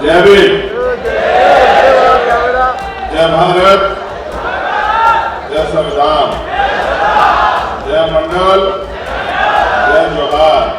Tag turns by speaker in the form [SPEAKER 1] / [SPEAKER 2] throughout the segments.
[SPEAKER 1] जय भीम, जय भारत, जय संविधान, जय मंडल, जय जोहार।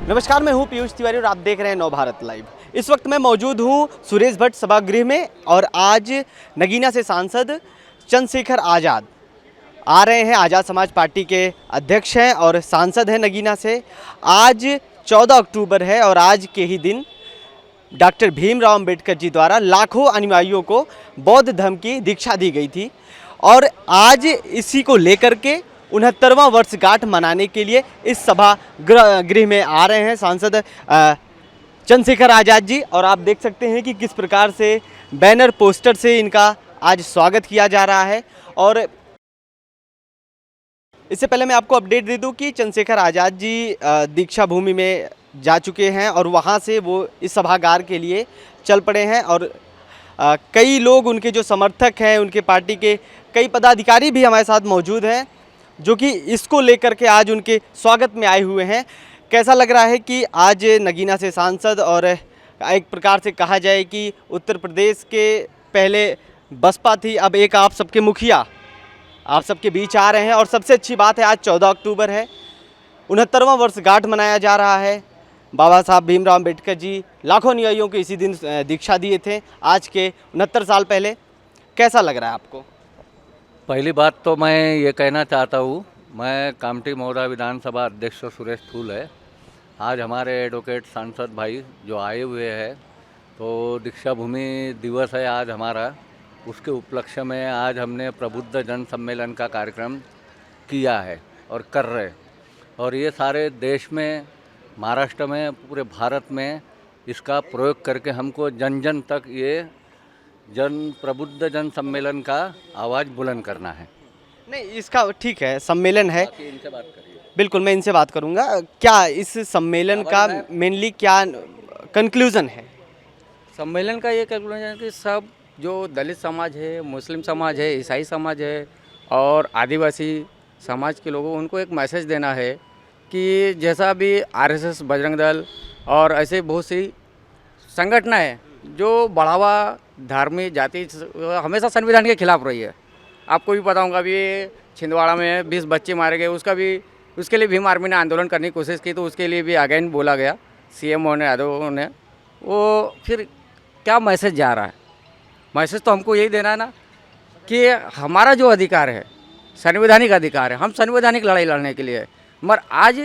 [SPEAKER 2] नमस्कार, मैं हूं पीयूष तिवारी और आप देख रहे हैं नव भारत लाइव। इस वक्त मैं मौजूद हूं सुरेश भट्ट सभागृह में और आज नगीना से सांसद चंद्रशेखर आज़ाद आ रहे हैं। आज़ाद समाज पार्टी के अध्यक्ष हैं और सांसद हैं नगीना से। आज 14 अक्टूबर है और आज के ही दिन डॉक्टर भीमराव अंबेडकर जी द्वारा लाखों अनुयायियों को बौद्ध धर्म की दीक्षा दी गई थी और आज इसी को लेकर के 69वां वर्षगांठ मनाने के लिए इस सभागृह में आ रहे हैं सांसद चंद्रशेखर आज़ाद जी। और आप देख सकते हैं कि किस प्रकार से बैनर पोस्टर से इनका आज स्वागत किया जा रहा है। और इससे पहले मैं आपको अपडेट दे दूं कि चंद्रशेखर आज़ाद जी दीक्षा भूमि में जा चुके हैं और वहां से वो इस सभागार के लिए चल पड़े हैं। और कई लोग उनके जो समर्थक हैं, उनके पार्टी के कई पदाधिकारी भी हमारे साथ मौजूद हैं जो कि इसको लेकर के आज उनके स्वागत में आए हुए हैं। कैसा लग रहा है कि आज नगीना से सांसद और एक प्रकार से कहा जाए कि उत्तर प्रदेश के पहले बसपा थी, अब एक आप सबके मुखिया आप सबके बीच आ रहे हैं। और सबसे अच्छी बात है आज 14 अक्टूबर है, 69वां वर्षगांठ मनाया जा रहा है। बाबा साहब भीमराव अंबेडकर जी लाखों अनुयायियों को इसी दिन दीक्षा दिए थे आज के 69 साल पहले। कैसा लग रहा है आपको?
[SPEAKER 3] पहली बात तो मैं ये कहना चाहता हूँ, मैं कामठी महोदा विधानसभा अध्यक्ष सुरेश फूल है। आज हमारे एडवोकेट सांसद भाई जो आए हुए हैं, तो दीक्षा भूमि दिवस है आज हमारा, उसके उपलक्ष्य में आज हमने प्रबुद्ध जन सम्मेलन का कार्यक्रम किया है और कर रहे। और ये सारे देश में, महाराष्ट्र में, पूरे भारत में इसका प्रयोग करके हमको जन जन तक ये प्रबुद्ध जन सम्मेलन का आवाज़ बुलंद करना है।
[SPEAKER 2] नहीं, इसका ठीक है, सम्मेलन है,
[SPEAKER 3] इनसे बात करिए।
[SPEAKER 2] बिल्कुल मैं इनसे बात करूंगा। क्या इस सम्मेलन का मेनली क्या कंक्लूजन है?
[SPEAKER 4] सम्मेलन का ये कंक्लूजन है कि सब जो दलित समाज है, मुस्लिम समाज है, ईसाई समाज है और आदिवासी समाज के लोगों, उनको एक मैसेज देना है कि जैसा भी आरएसएस, बजरंग दल और ऐसे बहुत सी संगठनें जो बढ़ावा धार्मिक जाति हमेशा संविधान के खिलाफ रही है। आपको भी पता होगा, अभी छिंदवाड़ा में 20 बच्चे मारे गए, उसके लिए भीम आर्मी ने आंदोलन करने की कोशिश की, तो उसके लिए भी अगेन बोला गया सीएम ने, यादव ने। वो फिर क्या मैसेज जा रहा है? मैसेज तो हमको यही देना है ना कि हमारा जो अधिकार है, संवैधानिक अधिकार है, हम संवैधानिक लड़ाई लड़ने के लिए। मगर आज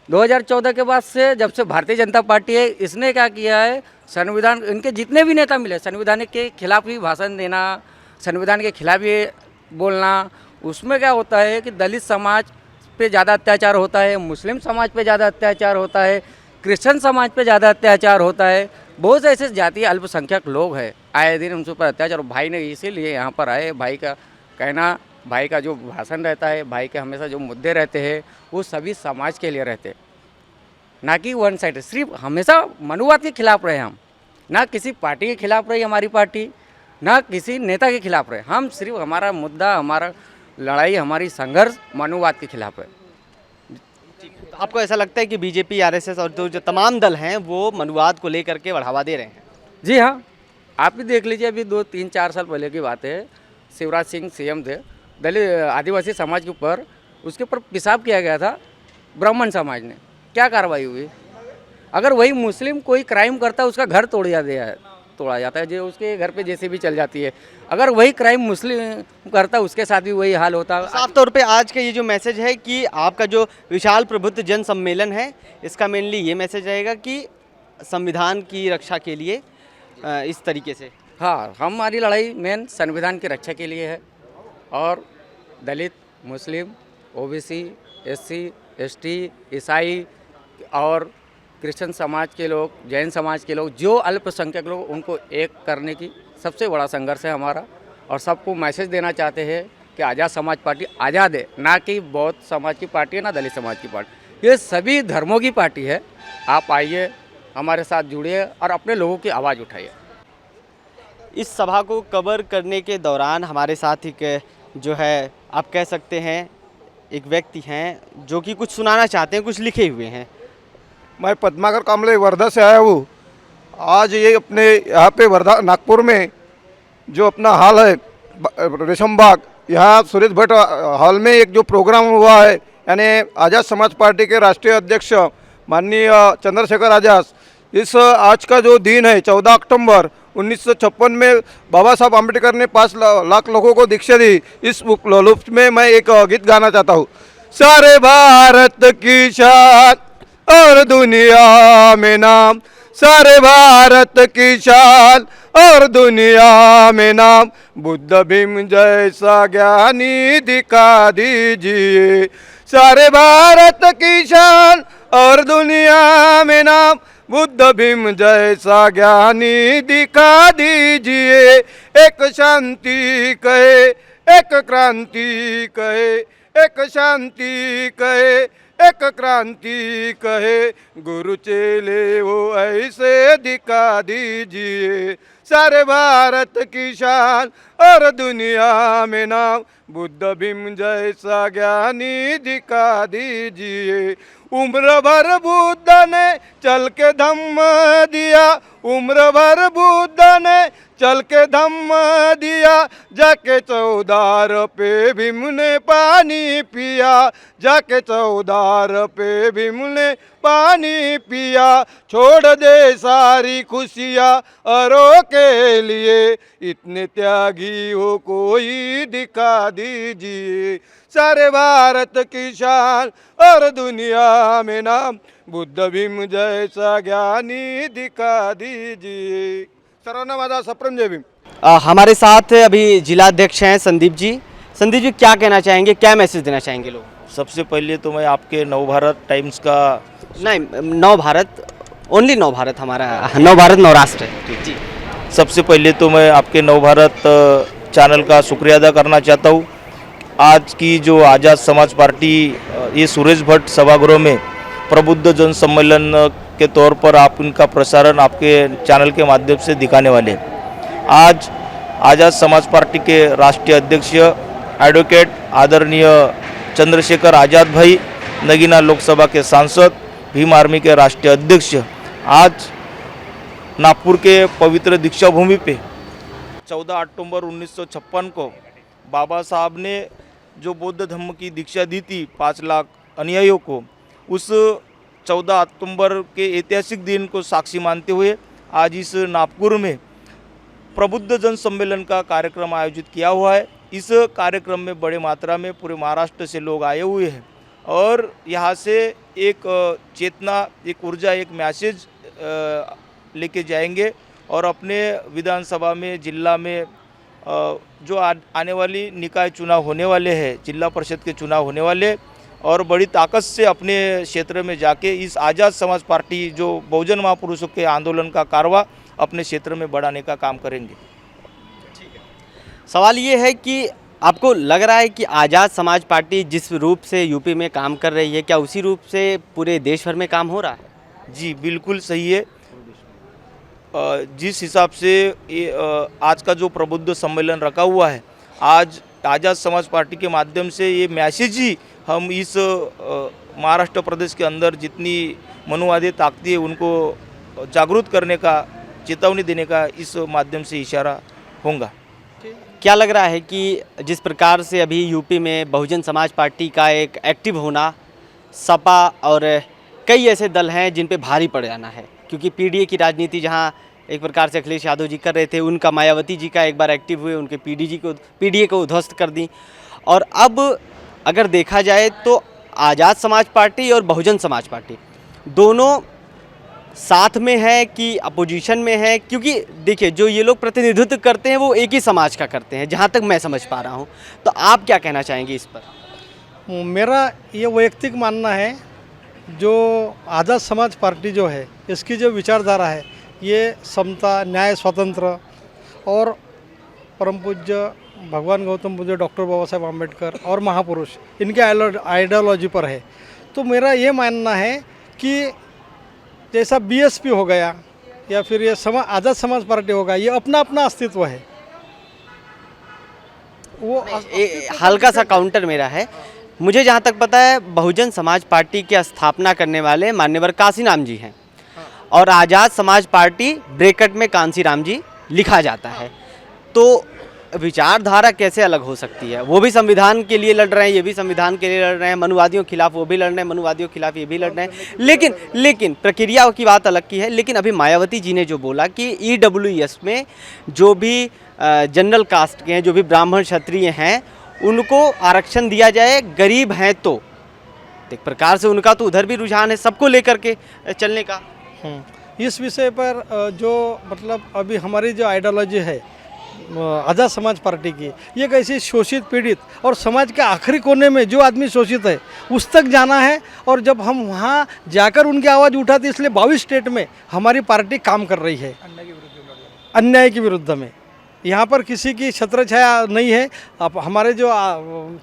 [SPEAKER 4] 2014 के बाद से, जब से भारतीय जनता पार्टी है, इसने क्या किया है, संविधान, इनके जितने भी नेता मिले, संविधान के खिलाफ ही भाषण देना, संविधान के खिलाफ ही बोलना, उसमें क्या होता है कि दलित समाज पे ज़्यादा अत्याचार होता है, मुस्लिम समाज पे ज़्यादा अत्याचार होता है, क्रिश्चियन समाज पे ज़्यादा अत्याचार होता है। बहुत से ऐसे जातीय अल्पसंख्यक लोग हैं, आए दिन उनके ऊपर अत्याचार। भाई ने इसीलिए यहाँ पर आए, भाई का कहना, भाई का जो भाषण रहता है, भाई के हमेशा जो मुद्दे रहते हैं, वो सभी समाज के लिए रहते हैं, ना कि वन साइड। सिर्फ हमेशा मनुवाद के खिलाफ रहे हम, ना किसी पार्टी के खिलाफ रही हमारी पार्टी, ना किसी नेता के खिलाफ रहे हम। सिर्फ हमारा मुद्दा, हमारा लड़ाई, हमारी संघर्ष मनुवाद के खिलाफ है।
[SPEAKER 2] तो आपको ऐसा लगता है कि बीजेपी, आरएसएस और जो तमाम दल हैं वो मनुवाद को लेकर के बढ़ावा दे रहे हैं?
[SPEAKER 4] जी हाँ, आप भी देख लीजिए, अभी 2-3-4 साल पहले की बात है, शिवराज सिंह सीएम थे, दलित आदिवासी समाज के ऊपर, उसके ऊपर पेशाब किया गया था ब्राह्मण समाज ने। क्या कार्रवाई हुई? अगर वही मुस्लिम कोई क्राइम करता है, उसका घर तोड़ा जाता है, जो उसके घर पे जैसे भी चल जाती है। अगर वही क्राइम मुस्लिम करता है, उसके साथ भी वही हाल होता है।
[SPEAKER 2] साफ तौर पे आज का ये जो मैसेज है कि आपका जो विशाल प्रबुद्ध जन सम्मेलन है, इसका मेनली ये मैसेज रहेगा कि संविधान की रक्षा के लिए इस तरीके से।
[SPEAKER 4] हाँ, हमारी लड़ाई मेन संविधान की रक्षा के लिए है और दलित, मुस्लिम, ओबीसी, एससी, एसटी, ईसाई और क्रिश्चियन समाज के लोग, जैन समाज के लोग, जो अल्पसंख्यक लोग, उनको एक करने की सबसे बड़ा संघर्ष है हमारा। और सबको मैसेज देना चाहते हैं कि आज़ाद समाज पार्टी आज़ाद है, ना कि बौद्ध समाज की पार्टी है, ना दलित समाज की पार्टी। ये सभी धर्मों की पार्टी है। आप आइए, हमारे साथ जुड़िए और अपने लोगों की आवाज़ उठाइए।
[SPEAKER 2] इस सभा को कवर करने के दौरान हमारे साथ एक जो है आप कह सकते हैं एक व्यक्ति हैं जो कि कुछ सुनाना चाहते हैं, कुछ लिखे हुए हैं।
[SPEAKER 5] मैं पद्माकर कामले वर्धा से आया हूँ। आज ये अपने यहाँ पे वर्धा नागपुर में जो अपना हॉल है रेशम बाग, यहाँ सुरेश भट्ट हॉल में एक जो प्रोग्राम हुआ है, यानी आज़ाद समाज पार्टी के राष्ट्रीय अध्यक्ष माननीय चंद्रशेखर आज़ाद, इस आज का जो दिन है 14 अक्टूबर 1956 में बाबा साहब आम्बेडकर ने 5 लाख लोगों को दीक्षा दी। इस लुप्त में मैं एक गीत गाना चाहता हूँ। सारे भारत की शान और दुनिया में नाम, सारे भारत की शान और दुनिया में नाम, बुद्ध भीम जैसा ज्ञानी दिखा दीजिए। सारे भारत की शान और दुनिया में नाम, बुद्ध भीम जैसा ज्ञानी दिखा दीजिए। एक शांति कहे, एक क्रांति कहे, एक शांति कहे, एक क्रांति कहे, गुरु चेले वो ऐसे दिखा दीजिए। सारे भारत की शान और दुनिया में नाम, बुद्ध भीम जैसा ज्ञानी दिखा दीजिए। उम्र भर बुद्ध ने चल के धम्म दिया, उम्र भर बुद्ध ने चल के धम्म दिया, जाके चौधार पे भीम ने पानी पिया, जाके चौधार पे भीम ने पानी पिया। छोड़ दे सारी खुशियाँ औरों के लिए, इतने त्यागी हो कोई दिखा दीजिए। सारे भारत की शान और दुनिया में नाम, बुद्ध भीम जैसा ज्ञानी दिखा दीजिए। सर्वांना माझा सप्रम जय भीम।
[SPEAKER 2] हमारे साथ अभी जिलाध्यक्ष हैं संदीप जी। संदीप जी क्या कहना चाहेंगे, क्या मैसेज देना चाहेंगे लोगों को?
[SPEAKER 6] सबसे पहले तो मैं आपके नवभारत टाइम्स का
[SPEAKER 2] नहीं, नव भारत, ओनली नव भारत, हमारा नव भारत नवराष्ट्र है जी।
[SPEAKER 6] सबसे पहले तो मैं आपके नवभारत चैनल का शुक्रिया अदा करना चाहता हूँ। आज की जो आज़ाद समाज पार्टी ये सुरेश भट्ट सभागृह में प्रबुद्ध जन सम्मेलन के तौर पर आप इनका प्रसारण आपके चैनल के माध्यम से दिखाने वाले हैं। आज आज़ाद समाज पार्टी के राष्ट्रीय अध्यक्ष एडवोकेट आदरणीय चंद्रशेखर आज़ाद भाई, नगीना लोकसभा के सांसद, भीम आर्मी के राष्ट्रीय अध्यक्ष, आज नागपुर के पवित्र दीक्षा भूमि पे 14 अक्टूबर 1956 को बाबा साहब ने जो बौद्ध धर्म की दीक्षा दी थी 5 लाख अनुयायियों को, उस 14 अक्टूबर के ऐतिहासिक दिन को साक्षी मानते हुए आज इस नागपुर में प्रबुद्ध जन सम्मेलन का कार्यक्रम आयोजित किया हुआ है। इस कार्यक्रम में बड़े मात्रा में पूरे महाराष्ट्र से लोग आए हुए हैं और यहाँ से एक चेतना, एक ऊर्जा, एक मैसेज लेके जाएंगे और अपने विधानसभा में, जिला में जो आने वाली निकाय चुनाव होने वाले हैं, जिला परिषद के चुनाव होने वाले, और बड़ी ताकत से अपने क्षेत्र में जाके इस आज़ाद समाज पार्टी जो बहुजन महापुरुषों के आंदोलन का कारवा अपने क्षेत्र में बढ़ाने का काम करेंगे।
[SPEAKER 2] सवाल ये है कि आपको लग रहा है कि आज़ाद समाज पार्टी जिस रूप से यूपी में काम कर रही है, क्या उसी रूप से पूरे देश भर में काम हो रहा है?
[SPEAKER 6] जी बिल्कुल सही है। जिस हिसाब से आज का जो प्रबुद्ध सम्मेलन रखा हुआ है, आज आज़ाद समाज पार्टी के माध्यम से ये मैसेज ही हम इस महाराष्ट्र प्रदेश के अंदर जितनी मनुवादी ताकतें हैं उनको जागरूक करने का, चेतावनी देने का इस माध्यम से इशारा होगा।
[SPEAKER 2] क्या लग रहा है कि जिस प्रकार से अभी यूपी में बहुजन समाज पार्टी का एक एक्टिव होना, सपा और कई ऐसे दल हैं जिन पे भारी पड़ जाना है, क्योंकि पीडीए की राजनीति जहां एक प्रकार से अखिलेश यादव जी कर रहे थे, उनका मायावती जी का एक बार एक्टिव हुए, उनके पीडीए को उध्वस्त कर दी, और अब अगर देखा जाए तो आज़ाद समाज पार्टी और बहुजन समाज पार्टी दोनों साथ में है कि अपोजिशन में है? क्योंकि देखिए जो ये लोग प्रतिनिधित्व करते हैं वो एक ही समाज का करते हैं, जहाँ तक मैं समझ पा रहा हूँ। तो आप क्या कहना चाहेंगे इस पर?
[SPEAKER 7] मेरा ये वैयक्तिक मानना है, जो आज़ाद समाज पार्टी जो है इसकी जो विचारधारा है ये समता, न्याय, स्वतंत्र और परम पूज्य भगवान गौतम बुद्ध, डॉक्टर बाबा साहेब आम्बेडकर और महापुरुष, इनके आइडियोलॉजी पर है। तो मेरा ये मानना है कि जैसा बीएसपी हो गया या फिर ये आज़ाद समाज पार्टी होगा, ये अपना अपना अस्तित्व है। वो
[SPEAKER 2] हल्का सा काउंटर मेरा है, मुझे जहाँ तक पता है बहुजन समाज पार्टी की स्थापना करने वाले मान्यवर काशीराम जी हैं और आज़ाद समाज पार्टी ब्रैकेट में कांसीराम जी लिखा जाता है। तो विचारधारा कैसे अलग हो सकती है? वो भी संविधान के लिए लड़ रहे हैं, ये भी संविधान के लिए लड़ रहे हैं, मनुवादियों के खिलाफ वो भी लड़ रहे हैं, मनुवादियों के खिलाफ ये भी लड़ रहे हैं। लेकिन प्रक्रिया की बात अलग की है। लेकिन अभी मायावती जी ने जो बोला कि ईडब्ल्यूएस में जो भी जनरल कास्ट के हैं, जो भी ब्राह्मण क्षत्रिय हैं, उनको आरक्षण दिया जाए, गरीब हैं तो एक प्रकार से उनका तो उधर भी रुझान है सबको लेकर के चलने का।
[SPEAKER 7] इस विषय पर जो मतलब अभी हमारी जो आइडियोलॉजी है आज़ाद समाज पार्टी की, ये कैसी शोषित पीड़ित और समाज के आखिरी कोने में जो आदमी शोषित है उस तक जाना है। और जब हम वहाँ जाकर उनकी आवाज़ उठाते, इसलिए 22 स्टेट में हमारी पार्टी काम कर रही है अन्याय के विरुद्ध में। यहाँ पर किसी की छत्र छाया नहीं है। अब हमारे जो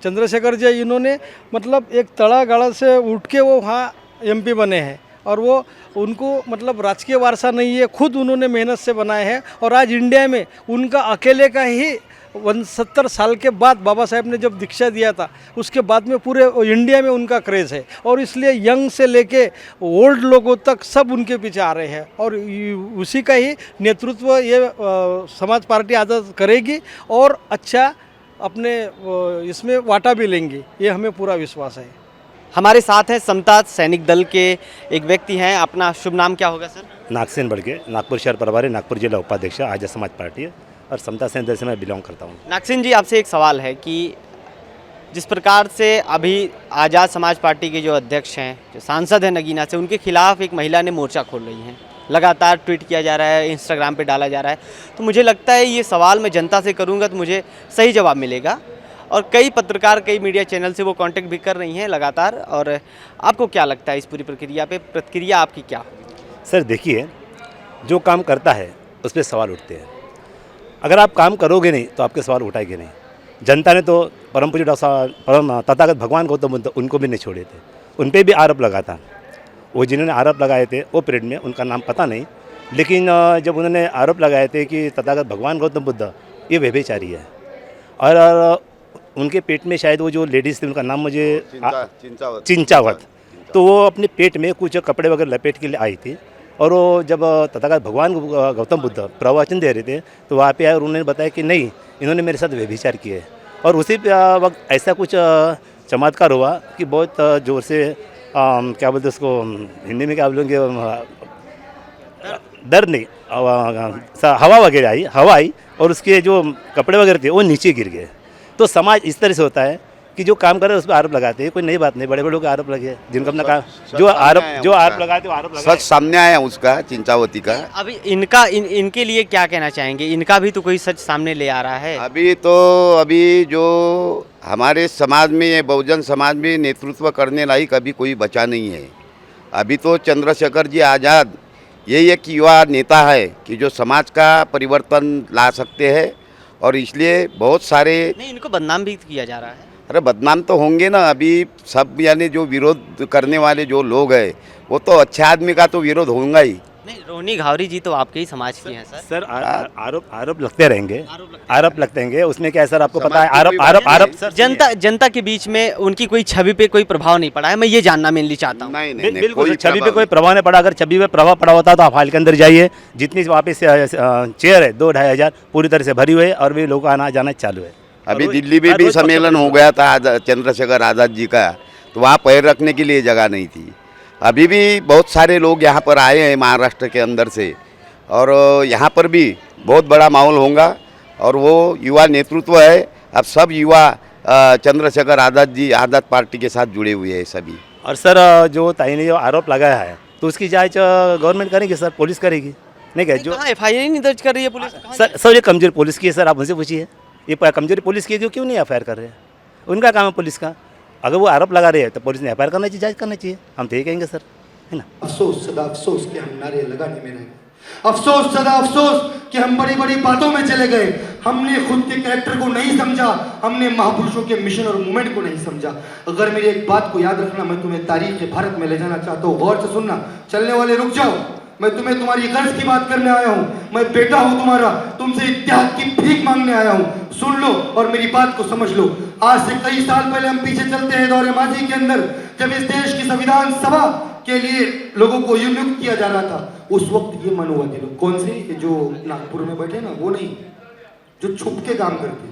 [SPEAKER 7] चंद्रशेखर जी, इन्होंने मतलब एक तड़ागाड़ा से उठ के वो वहाँ एमपी बने हैं और वो उनको मतलब राजकीय वारसा नहीं है, खुद उन्होंने मेहनत से बनाए हैं। और आज इंडिया में उनका अकेले का ही 70 साल के बाद बाबा साहेब ने जब दीक्षा दिया था, उसके बाद में पूरे इंडिया में उनका क्रेज़ है और इसलिए यंग से लेके ओल्ड लोगों तक सब उनके पीछे आ रहे हैं। और उसी का ही नेतृत्व ये समाज पार्टी आज़ाद करेगी और अच्छा अपने इसमें वाटा भी लेंगी, ये हमें पूरा विश्वास है।
[SPEAKER 2] हमारे साथ हैं समता सैनिक दल के एक व्यक्ति हैं, अपना शुभ नाम क्या होगा सर?
[SPEAKER 8] नागसेन बड़के, नागपुर शहर प्रभारी, नागपुर जिला उपाध्यक्ष, आज़ाद समाज पार्टी है और समता सैनिक दल से मैं बिलोंग करता हूँ।
[SPEAKER 2] नागसेन जी, आपसे एक सवाल है कि जिस प्रकार से अभी आज़ाद समाज पार्टी के जो अध्यक्ष हैं, जो सांसद हैं नगीना से, उनके खिलाफ एक महिला ने मोर्चा खोल रही है, लगातार ट्वीट किया जा रहा है, इंस्टाग्राम पे डाला जा रहा है। तो मुझे लगता है ये सवाल मैं जनता से करूँगा तो मुझे सही जवाब मिलेगा और कई पत्रकार, कई मीडिया चैनल से वो कांटेक्ट भी कर रही हैं लगातार। और आपको क्या लगता है इस पूरी प्रक्रिया पे, प्रतिक्रिया आपकी क्या होगी?
[SPEAKER 8] सर देखिए, जो काम करता है उस पर सवाल उठते हैं। अगर आप काम करोगे नहीं तो आपके सवाल उठाएंगे नहीं। जनता ने तो परम पूज्य परम तथागत भगवान गौतम बुद्ध उनको भी नहीं छोड़े थे, उन पर भी आरोप लगा था। वो जिन्होंने आरोप लगाए थे वो पीरियड में उनका नाम पता नहीं, लेकिन जब उन्होंने आरोप लगाए थे कि तथागत भगवान गौतम बुद्ध ये व्यभिचारी है और उनके पेट में शायद वो जो लेडीज़ थी उनका नाम मुझे चिंचावत, तो वो अपने पेट में कुछ कपड़े वगैरह लपेट के लिए आई थी और वो जब तथागत भगवान गौतम बुद्ध प्रवचन दे रहे थे तो वहाँ पे आए और उन्होंने बताया कि नहीं, इन्होंने मेरे साथ व्यभिचार किया है। और उसी वक्त ऐसा कुछ चमत्कार हुआ कि बहुत ज़ोर से क्या बोलते उसको हिंदी में क्या बोलेंगे, दर्द नहीं, हवा वगैरह आई, हवा आई और उसके जो कपड़े वगैरह थे वो नीचे गिर गए। तो समाज इस तरह से होता है कि जो काम कर रहे हैं उस पर आरोप लगाते हैं। कोई नई बात नहीं, बड़े बड़े लोग आरोप लगे जिनका अपना काम जो आरोप लगाते हैं आरोप
[SPEAKER 9] सच सामने आया उसका, चिंचावती का।
[SPEAKER 2] अभी इनके लिए क्या कहना चाहेंगे? इनका भी तो कोई सच सामने ले आ रहा है।
[SPEAKER 9] अभी जो हमारे समाज में, ये बहुजन समाज में नेतृत्व करने लायक अभी कोई बचा नहीं है। अभी तो चंद्रशेखर जी आज़ाद यही एक युवा नेता है कि जो समाज का परिवर्तन ला सकते हैं और इसलिए बहुत सारे
[SPEAKER 2] नहीं, इनको बदनाम भी किया जा रहा है।
[SPEAKER 9] अरे बदनाम तो होंगे ना, अभी सब यानी जो विरोध करने वाले जो लोग हैं वो तो अच्छे आदमी का तो विरोध होगा ही।
[SPEAKER 2] नहीं, रोहिणी घावरी जी तो आपके ही समाज की हैं सर।
[SPEAKER 8] आरोप लगते रहेंगे, आरोप लगते रहेंगे, उसमें क्या है सर, आपको पता है आरोप सर,
[SPEAKER 2] जनता के बीच में उनकी कोई छवि पे कोई प्रभाव नहीं पड़ा है, मैं ये जानना मेनली चाहता हूँ।
[SPEAKER 9] नहीं,
[SPEAKER 8] बिल्कुल छवि पे कोई प्रभाव नहीं पड़ा। अगर छवि पे प्रभाव पड़ा होता तो आप हाल के अंदर जाइए, जितनी वहाँ पे चेयर है 2-2.5 हज़ार पूरी तरह से भरी हुई है और भी लोग आना जाना चालू है।
[SPEAKER 9] अभी दिल्ली में भी सम्मेलन हो गया था चंद्रशेखर आज़ाद जी का, तो वहाँ पैर रखने के लिए जगह नहीं थी। अभी भी बहुत सारे लोग यहाँ पर आए हैं महाराष्ट्र के अंदर से और यहाँ पर भी बहुत बड़ा माहौल होगा और वो युवा नेतृत्व है। अब सब युवा चंद्रशेखर आज़ाद जी आज़ाद पार्टी के साथ जुड़े हुए हैं सभी।
[SPEAKER 8] और सर जो ताई ने जो आरोप लगाया है तो उसकी जांच गवर्नमेंट करेगी सर, पुलिस करेगी, नहीं क्या? जो
[SPEAKER 2] FIR नहीं दर्ज कर रही है पुलिस।
[SPEAKER 8] सर ये कमजोर पुलिस की है सर, आप उनसे पूछिए। ये कमजोरी पुलिस की है जो क्यों नहीं FIR कर रहे हैं? उनका काम है पुलिस का। अगर वो आरोप लगा रहे हैं तो पुलिस ने FIR करना चाहिए, जांच करना चाहिए, हम तो ये कहेंगे सर, है ना।
[SPEAKER 10] अफसोस, सदा अफसोस कि हम नारे लगाने में रहे। अफसोस, सदा अफसोस कि हम बड़ी बड़ी बातों में चले गए। हमने खुद के कैरेक्टर को नहीं समझा, हमने महापुरुषों के मिशन और मूवमेंट को नहीं समझा। अगर मेरी एक बात को याद रखना, मैं तुम्हें तारीख भारत में ले जाना चाहता हूँ, गौर से सुनना। चलने वाले रुक जाओ, मैं तुम्हें तुम्हारी गर्ज की बात करने आया हूँ। मैं बेटा हूँ तुम्हारा, तुमसे इत्तेहाद की भीख मांगने आया हूँ। सुन लो और मेरी बात को समझ लो। आज से कई साल पहले हम पीछे चलते हैं दौरे माजी के अंदर, जब इस देश की संविधान सभा के लिए लोगों को नियुक्त किया जा रहा था, उस वक्त ये मनुवादी लोग, कौन से, जो नागपुर में बैठे ना, वो नहीं, जो छुप के काम करते,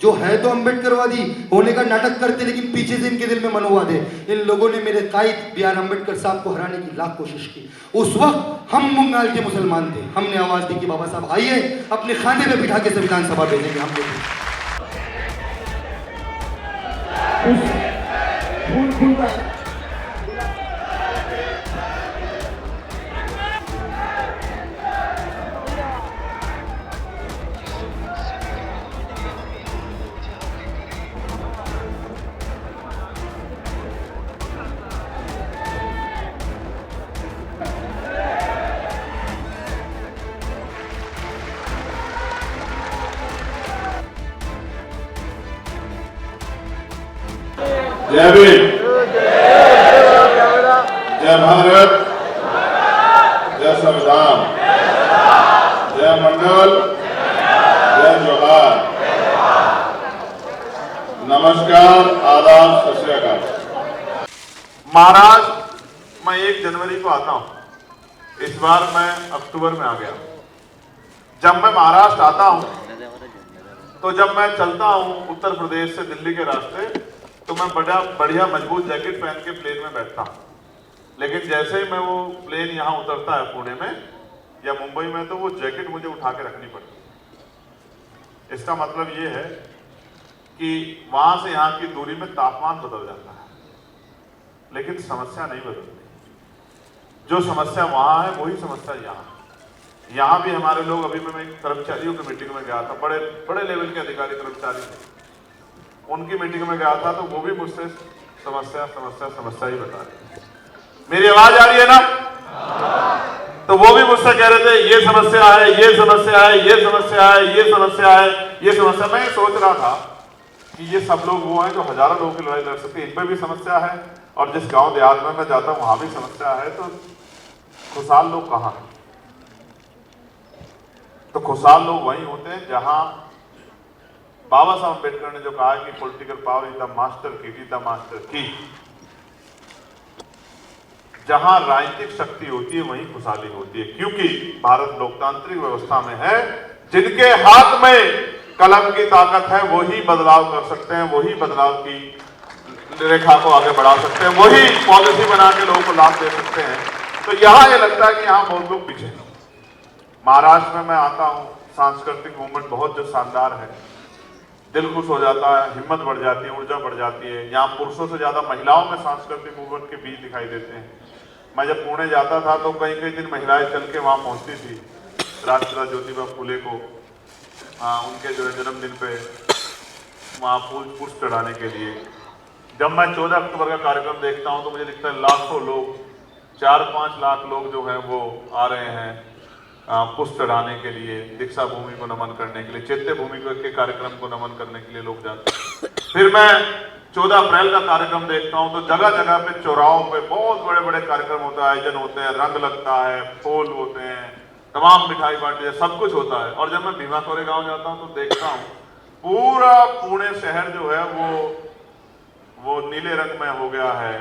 [SPEAKER 10] जो है तो अम्बेडकरवादी होने का नाटक करते लेकिन पीछे से इनके दिल में मनोवाद है। इन लोगों ने मेरे कायद बी.आर. अम्बेडकर साहब को हराने की लाख कोशिश की। उस वक्त हम बंगाल के मुसलमान थे, हमने आवाज दी कि बाबा साहब आइए, अपने खाने पे बिठा के संविधान सभा भेजेंगे हम लोग।
[SPEAKER 1] जय भीम, जय भारत, जय संविधान, जय मंडल, जय जोहार, नमस्कार, आदाब, सत श्री अकाल। महाराष्ट्र मैं 1 जनवरी को आता हूं, इस बार मैं अक्टूबर में आ गया। जब मैं महाराष्ट्र आता हूं तो जब मैं चलता हूं उत्तर प्रदेश से दिल्ली के रास्ते, तो मैं बढ़िया मजबूत जैकेट पहन के प्लेन में बैठता हूँ। लेकिन जैसे ही मैं वो प्लेन यहाँ उतरता है पुणे में या मुंबई में, तो वो जैकेट मुझे उठा के रखनी पड़ती है। इसका मतलब ये है कि वहाँ से यहाँ की दूरी में तापमान बदल जाता है, लेकिन समस्या नहीं बदलती। जो समस्या वहाँ है वही समस्या यहाँ भी हमारे लोग, अभी मैं कर्मचारियों की मीटिंग में गया था, बड़े बड़े लेवल के अधिकारी कर्मचारी थे, उनकी मीटिंग में गया था, तो वो भी मुझसे समस्या ही बता रहे। मेरी आवाज आ रही है ना? तो वो भी मुझसे कह रहे थे ये समस्या है, ये समस्या है, ये समस्या है, ये समस्या है, ये समस्या। मैं सोच रहा था कि ये सब लोग वो हैं जो हजारों लोगों की लड़ाई लड़ सकते हैं, इन पर भी समस्या है, और जिस गांव देहात में मैं जाता हूं वहां भी समस्या है। तो खुशहाल लोग कहाँ हैं? तो खुशहाल लोग वही होते हैं जहां बाबा साहब अम्बेडकर ने जो कहा कि political power is the master की, जहां राजनीतिक शक्ति होती है वहीं खुशहाली होती है। क्योंकि भारत लोकतांत्रिक व्यवस्था में है, जिनके हाथ में कलम की ताकत है वही बदलाव कर सकते हैं, वही बदलाव की रेखा को आगे बढ़ा सकते हैं, वही पॉलिसी बना के लोगों को लाभ दे सकते हैं। तो यहाँ ये लगता है कि यहाँ बहुत लोग पीछे हैं। महाराष्ट्र में मैं आता हूँ, सांस्कृतिक मूवमेंट बहुत जो शानदार है, दिल खुश हो जाता है, हिम्मत बढ़ जाती है, ऊर्जा बढ़ जाती है। यहाँ पुरुषों से ज्यादा महिलाओं में सांस्कृतिक मूवमेंट के बीज दिखाई देते हैं। मैं जब पुणे जाता था तो कई दिन महिलाएं चल के वहाँ पहुँचती थी राष्ट्रपिता ज्योतिबा फुले को उनके जो जन्मदिन पे वहाँ पुष्प चढ़ाने के लिए। जब मैं 14 अक्टूबर का कार्यक्रम देखता हूँ तो मुझे दिखता है लाखों लोग, 4-5 लाख लोग जो हैं वो आ रहे हैं पुष्प चढ़ाने के लिए, दीक्षा भूमि को नमन करने के लिए, चैत्य भूमि के कार्यक्रम को नमन करने के लिए लोग जाते हैं। फिर मैं 14 अप्रैल का कार्यक्रम देखता हूं तो जगह जगह पे चौराहों पे बहुत बड़े बड़े कार्यक्रम होता है, आयोजन होते हैं, रंग लगता है, फूल होते हैं, तमाम मिठाई बांटी है, सब कुछ होता है। और जब मैं भीमा कोरे गाँव जाता हूँ तो देखता हूँ पूरा पुणे शहर जो है वो नीले रंग में हो गया है।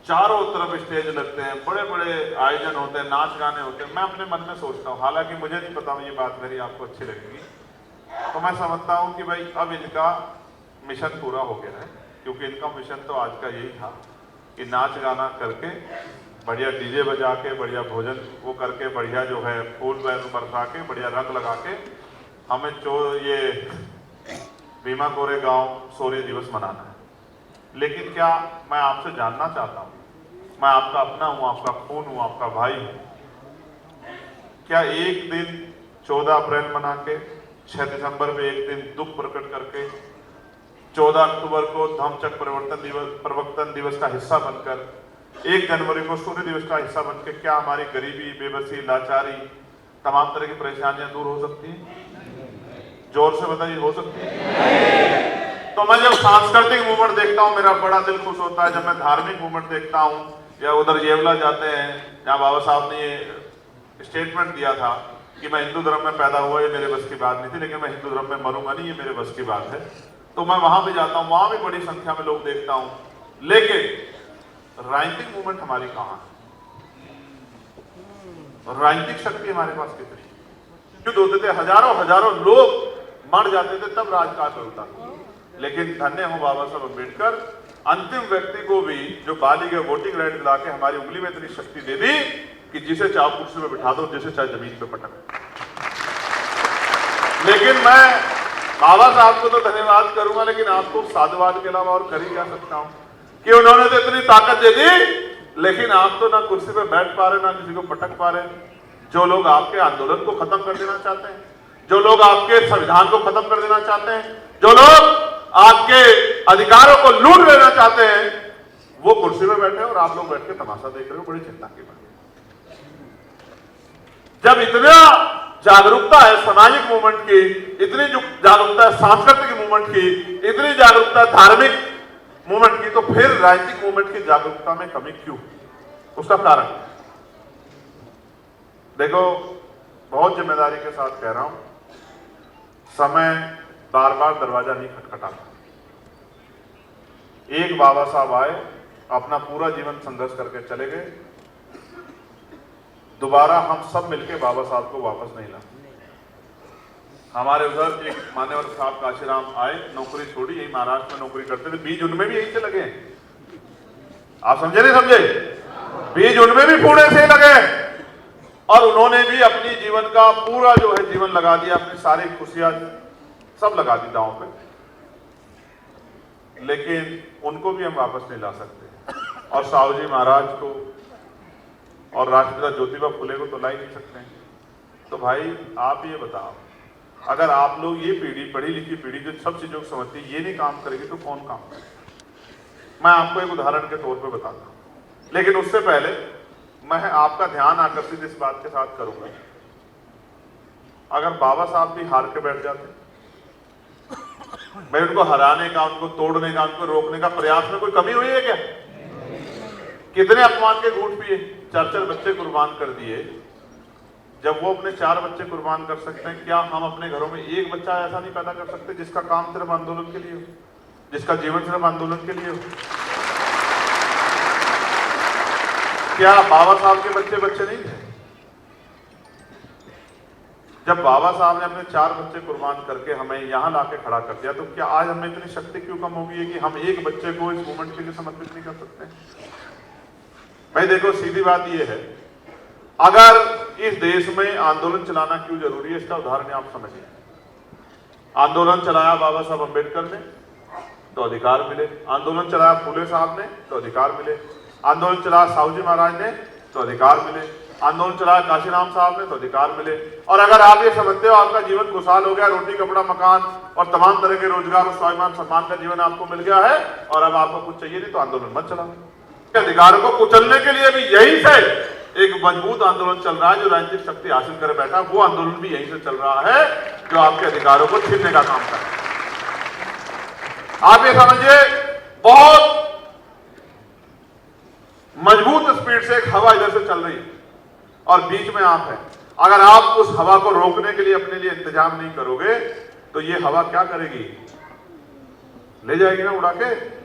[SPEAKER 1] चारों तरफ स्टेज लगते हैं, बड़े बड़े आयोजन होते हैं, नाच गाने होते हैं। मैं अपने मन में सोचता हूँ, हालांकि मुझे नहीं पता ये बात मेरी आपको अच्छी लगेगी, तो मैं समझता हूँ कि भाई अब इनका मिशन पूरा हो गया है। क्योंकि इनका मिशन तो आज का यही था कि नाच गाना करके, बढ़िया डीजे बजा के, बढ़िया भोजन वो करके, बढ़िया जो है फूल बरसा के, बढ़िया रंग लगा के हमें ये भीमा कोरे गाँव शौर्य दिवस मनाना है। लेकिन क्या मैं आपसे जानना चाहता हूँ, मैं आपका अपना हूं, आपका खून हूं, आपका भाई हूं, क्या एक दिन 14 अप्रैल मना के, 6 दिसंबर में एक दिन दुख प्रकट करके, 14 अक्टूबर को धम्मचक्र प्रवर्तन दिवस का हिस्सा बनकर, 1 जनवरी को सूर्य दिवस का हिस्सा बनकर, क्या हमारी गरीबी, बेबसी, लाचारी तमाम तरह की परेशानियां दूर हो सकती हैं? जोर से बताइए, हो सकती है? तो मैं जब सांस्कृतिक मूवमेंट देखता हूं मेरा बड़ा दिल खुश होता है। जब मैं धार्मिक मूवमेंट देखता हूं या उधर येवला जाते हैं जहां बाबा साहब ने ये स्टेटमेंट दिया था कि मैं हिंदू धर्म में पैदा हुआ, ये मेरे बस की बात नहीं थी, लेकिन मैं हिंदू धर्म में मरूंगा नहीं, ये मेरे बस की बात है। तो मैं वहां भी जाता हूं, वहां भी बड़ी संख्या में लोग देखता हूं, लेकिन राजनीतिक मूवमेंट हमारी कहां है? राजनीतिक शक्ति हमारे पास कितनी? युद्ध होते थे, हजारों हजारों लोग मर जाते थे, तब राजकाज होता था। लेकिन धन्य हो बाबा साहब अम्बेडकर, अंतिम व्यक्ति को भी जो बालिग वोटिंग राइट दिला के हमारी उंगली में इतनी शक्ति दे दी कि जिसे चाहे कुर्सी में बिठा दो, जिसे चाहे जमीन पे पटक। लेकिन मैं बाबा साहब को तो धन्यवाद करूंगा, लेकिन आपको साधुवाद के अलावा और कर ही क्या सकता हूं कि उन्होंने तो इतनी ताकत दे दी, लेकिन आप तो ना कुर्सी पे बैठ पा रहे, ना किसी को पटक पा रहे। जो लोग आपके आंदोलन को खत्म कर देना चाहते हैं, जो लोग आपके संविधान को खत्म कर देना चाहते हैं, जो लोग आपके अधिकारों को लूट लेना चाहते हैं, वो कुर्सी में बैठे और आप लोग बैठ के तमाशा देख रहे हो। बड़ी चिंता की बात। जब इतना जागरूकता है सामाजिक मूवमेंट की, इतनी जागरूकता है सांस्कृतिक मूवमेंट की, इतनी जागरूकता है धार्मिक मूवमेंट की, तो फिर राजनीतिक मूवमेंट की जागरूकता में कमी क्यों? उसका कारण देखो, बहुत जिम्मेदारी के साथ कह रहा हूं, समय बार बार दरवाजा नहीं खटखटाता। एक बाबा साहब आए, अपना पूरा जीवन संघर्ष करके चले गए, दोबारा हम सब मिलकर बाबा साहब को वापस नहीं ला। हमारे उधर एक मान्यवर साहब काशीराम आए, नौकरी छोड़ी, यही महाराष्ट्र में नौकरी करते थे, बीज उनमें भी यहीं से लगे। आप समझे नहीं समझे? बीज उनमें भी पुणे से लगे और उन्होंने भी अपनी जीवन का पूरा जो है जीवन लगा दिया, अपनी सारी खुशियां सब लगा दी दांव पे, लेकिन उनको भी हम वापस नहीं ला सकते। और साहू जी महाराज को और राष्ट्रपिता ज्योतिबा फुले को तो ला ही नहीं सकते। तो भाई आप ये बताओ, अगर आप लोग ये पीढ़ी, पढ़ी लिखी पीढ़ी जो सब चीजों को समझती है, ये नहीं काम करेगी तो कौन काम करेगा? मैं आपको एक उदाहरण के तौर पे बताता हूं, लेकिन उससे पहले मैं आपका ध्यान आकर्षित इस बात के साथ करूंगा, अगर बाबा साहब भी हार के बैठ जाते, भाई उनको हराने का, उनको तोड़ने का, उनको रोकने का प्रयास में कोई कमी हुई है क्या? कितने अपमान के घूंट पिए, 4-4 बच्चे कुर्बान कर दिए। जब वो अपने 4 बच्चे कुर्बान कर सकते हैं, क्या हम अपने घरों में एक बच्चा ऐसा नहीं पैदा कर सकते जिसका काम सिर्फ आंदोलन के लिए हो, जिसका जीवन सिर्फ आंदोलन के लिए हो? क्या बाबा साहब के बच्चे बच्चे नहीं थे? जब बाबा साहब ने अपने 4 बच्चे कुर्बान करके हमें यहां लाके खड़ा कर दिया, तो क्या आज हमें इतनी शक्ति क्यों कम होगी कि हम एक बच्चे को इस मूवमेंट के लिए समर्पित नहीं कर सकते? भाई देखो, सीधी बात यह है, अगर इस देश में आंदोलन चलाना क्यों जरूरी है, इसका उदाहरण आप समझिए। आंदोलन चलाया बाबा साहब अम्बेडकर ने तो अधिकार मिले, आंदोलन चलाया फूले साहब ने तो अधिकार मिले, आंदोलन चलाया साहू जी महाराज ने तो अधिकार मिले, आंदोलन चलाया काशीराम साहब ने तो अधिकार मिले। और अगर आप ये समझते हो आपका जीवन खुशहाल हो गया, रोटी कपड़ा मकान और तमाम तरह के रोजगार और स्वाभिमान सम्मान का जीवन आपको मिल गया है और अब आपको कुछ चाहिए नहीं, तो आंदोलन मत चलाओ। अधिकारों को कुचलने के लिए भी यहीं से एक मजबूत आंदोलन चल रहा है, जो राजनीतिक शक्ति हासिल कर बैठा, वो आंदोलन भी यहीं से चल रहा है जो आपके अधिकारों को छीनने का काम कर रहा है। आप ये समझिए, बहुत मजबूत स्पीड से एक हवा इधर से चल रही है और बीच में आप हैं। अगर आप उस हवा को रोकने के लिए अपने लिए इंतजाम नहीं करोगे तो ये हवा क्या करेगी? ले जाएगी ना उड़ा के।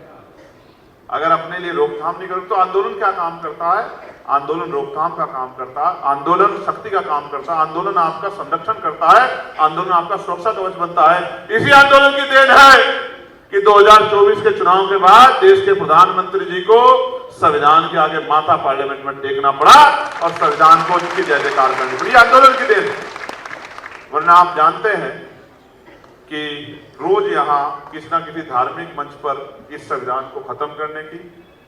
[SPEAKER 1] अगर अपने लिए रोकथाम नहीं करोगे तो आंदोलन क्या काम करता है? आंदोलन रोकथाम का काम करता है, आंदोलन शक्ति का काम करता है, आंदोलन आपका संरक्षण करता है, आंदोलन आपका सुरक्षा कवच बनता है। इसी आंदोलन की देन है कि 2024 के चुनाव के बाद देश के प्रधानमंत्री जी को संविधान के आगे माथा पार्लियामेंट में टेकना पड़ा और संविधान को उसकी जय जयकार करनी पड़ी। आंदोलन की देन। वरना आप जानते हैं कि रोज यहाँ किसी ना किसी धार्मिक मंच पर इस संविधान को खत्म करने की,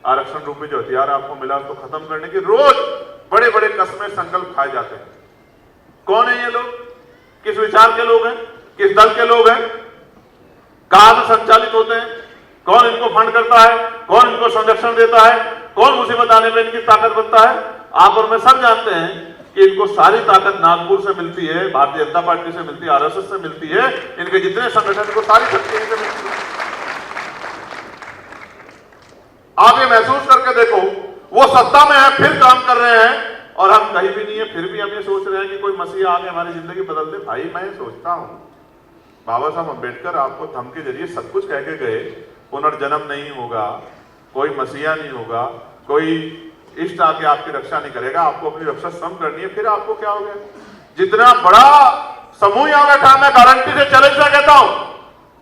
[SPEAKER 1] आरक्षण रूपी जो हथियार आपको मिला उसको खत्म करने की रोज बड़े बड़े कस्में संकल्प खाए जाते हैं। कौन है ये लोग? किस विचार के लोग हैं? किस दल के लोग हैं? कहां से संचालित होते हैं? कौन इनको फंड करता है? कौन इनको संरक्षण देता है? कौन मुसीबत आने में इनकी ताकत बनता है? आप और मैं सब जानते हैं कि इनको सारी ताकत नागपुर से मिलती है, भारतीय जनता पार्टी से मिलती है, आरएसएस से मिलती है, इनके जितने संगठन को सारी शक्ति इनसे मिलती है। आप ये महसूस करके देखो, वो सत्ता में है फिर काम कर रहे हैं और हम कहीं भी नहीं है, फिर भी हम ये सोच रहे हैं कि कोई मसीहा आके हमारी जिंदगी बदल दे। भाई मैं सोचता हूं बाबा साहब अम्बेडकर आपको धम्म के जरिए सब कुछ कह के गए, पुनर्जन्म नहीं होगा, कोई मसीहा नहीं होगा, कोई इष्ट आके आपकी रक्षा नहीं करेगा, आपको अपनी रक्षा स्वयं करनी है। फिर आपको क्या हो गया? जितना बड़ा समूह यहां बैठा, मैं गारंटी से चैलेंज से कहता हूं,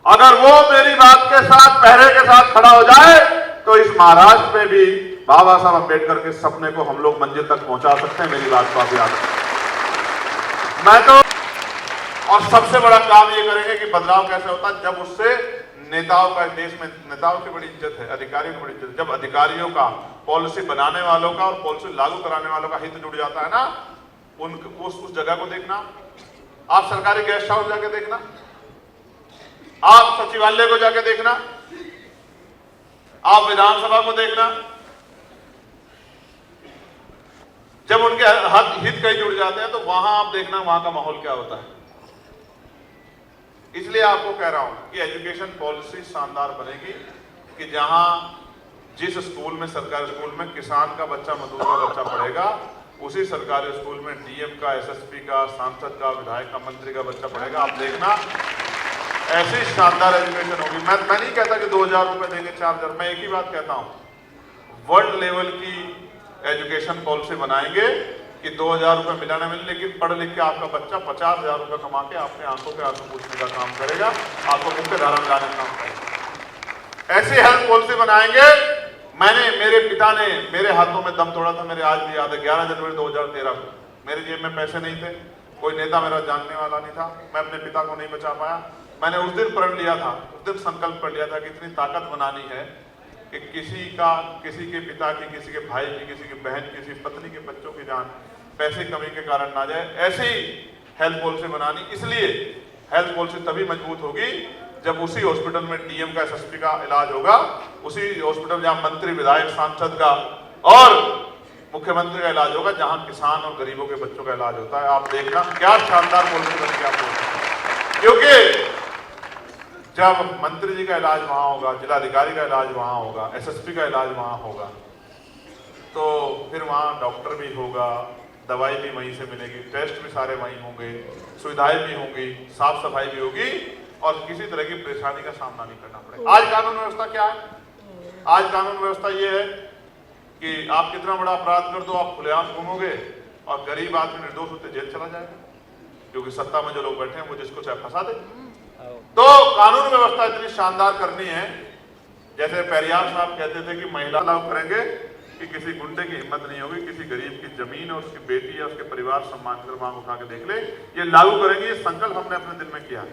[SPEAKER 1] अगर वो मेरी बात के साथ पहरे के साथ खड़ा हो जाए तो इस महाराष्ट्र में भी बाबा साहब अम्बेडकर के सपने को हम लोग मंजिल तक पहुंचा सकते हैं। मेरी बात को आप याद रखें। मैं तो और सबसे बड़ा काम ये करेंगे कि बदलाव कैसे होता है, जब उससे नेताओं का, देश में नेताओं की बड़ी इज्जत है, अधिकारियों की बड़ी इज्जत है। जब अधिकारियों का, पॉलिसी बनाने वालों का और पॉलिसी लागू कराने वालों का हित जुड़ जाता है ना, उस जगह को देखना, आप सरकारी गेस्ट हाउस जाके देखना, आप सचिवालय को जाके देखना, आप विधानसभा को देखना, जब उनके हित कहीं जुड़ जाते हैं तो वहां आप देखना वहां का माहौल क्या होता है। इसलिए आपको कह रहा हूं कि एजुकेशन पॉलिसी शानदार बनेगी कि जहां जिस स्कूल में, सरकारी स्कूल में किसान का बच्चा, मजदूर का बच्चा पढ़ेगा, उसी सरकारी स्कूल में डीएम का, एसएसपी का, सांसद का, विधायक का, मंत्री का बच्चा पढ़ेगा। आप देखना ऐसी शानदार एजुकेशन होगी। मैं नहीं कहता कि 2000 रुपए देंगे, 4000। मैं एक ही बात कहता हूं, वर्ल्ड लेवल की एजुकेशन पॉलिसी बनाएंगे कि 2000 रुपए मिला ना मिले, लेकिन पढ़ लिख के आपका बच्चा 50,000 रुपए कमा के अपने आंखों के आंसू पूछने का काम करेगा, आपको मुख्य धारा में लाने का काम करेगा। ऐसी हेल्थ पॉलिसी बनाएंगे। मेरे पिता ने मेरे हाथों में दम तोड़ा था, मेरे आज भी याद है, 11 जनवरी 2013 को। मेरे जेब में पैसे नहीं थे, कोई नेता मेरा जानने वाला नहीं था, मैं अपने पिता को नहीं बचा पाया। मैंने उस दिन प्रण लिया था, उस दिन संकल्प कर लिया था कि इतनी ताकत बनानी है कि किसी के पिता की, किसी के भाई की, किसी की बहन, किसी पत्नी के बच्चों की जान पैसे कमी के कारण ना जाए। ऐसी हेल्थ पॉलिसी बनानी। इसलिए हेल्थ पॉलिसी तभी मजबूत होगी जब उसी हॉस्पिटल में डीएम का, एसएसपी का इलाज होगा, उसी हॉस्पिटल जहां मंत्री, विधायक, सांसद का और मुख्यमंत्री का इलाज होगा, जहां किसान और गरीबों के बच्चों का इलाज होता है। आप देखना क्या शानदार पॉलिसी बनती है आपको। क्योंकि जब मंत्री जी का इलाज वहां होगा, जिलाधिकारी का इलाज वहां होगा, एसएसपी का इलाज वहां होगा, तो फिर वहां डॉक्टर भी होगा, दवाई भी वहीं से मिलेगी, टेस्ट भी सारे वहीं होंगे, सुविधाएं भी होंगी, साफ सफाई भी होगी और किसी तरह की परेशानी का सामना नहीं करना पड़ेगा। आज कानून व्यवस्था क्या है? आज कानून व्यवस्था ये है कि आप कितना बड़ा अपराध कर दो, आप खुलेआम घूमोगे और गरीब आदमी निर्दोष होते जेल चला जाएगा, क्योंकि सत्ता में जो लोग बैठे हैं वो जिसको चाहे फंसा दे। तो कानून व्यवस्था इतनी शानदार करनी है, जैसे पेरियार साहब कहते थे कि महिला लागू करेंगे कि किसी गुंडे की हिम्मत नहीं होगी किसी गरीब की जमीन और उसकी बेटी या उसके परिवार सम्मान कर मांग उठा के देख ले। ये लागू करेंगे, ये संकल्प हमने अपने दिल में किया।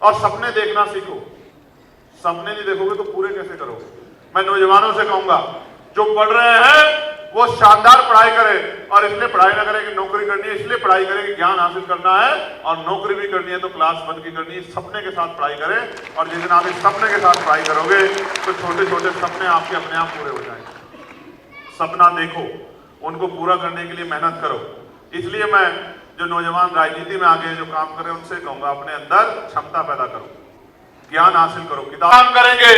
[SPEAKER 1] और सपने देखना सीखो, सपने नहीं देखोगे तो पूरे कैसे करोगे। मैं नौजवानों से कहूंगा, जो पढ़ रहे हैं वो शानदार पढ़ाई करें, और इसलिए पढ़ाई ना करें कि नौकरी करनी है, इसलिए पढ़ाई करें कि ज्ञान हासिल करना है, और नौकरी भी करनी है तो क्लास 1 की करनी है। सपने के साथ पढ़ाई करें, और जिस दिन आप इस सपने के साथ पढ़ाई करोगे तो छोटे छोटे सपने आपके अपने आप पूरे हो जाएंगे। सपना देखो, उनको पूरा करने के लिए मेहनत करो। इसलिए मैं जो नौजवान राजनीति में आगे जो काम कर रहे हैं उनसे कहूंगा, अपने अंदर क्षमता पैदा करो, ज्ञान हासिल करो, किताब काम करेंगे,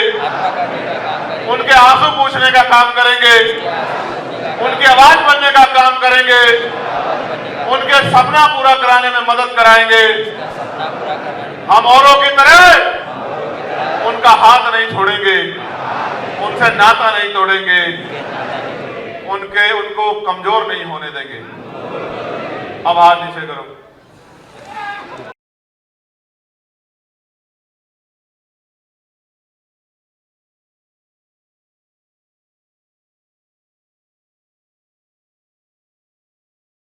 [SPEAKER 1] उनके आंसू पूछने का काम करेंगे, उनकी आवाज बनने का काम करेंगे, उनके सपना पूरा कराने में मदद कराएंगे। हम औरों की तरह उनका हाथ नहीं छोड़ेंगे, उनसे नाता नहीं तोड़ेंगे, उनको कमजोर नहीं होने देंगे। अब हाथ नीचे करो।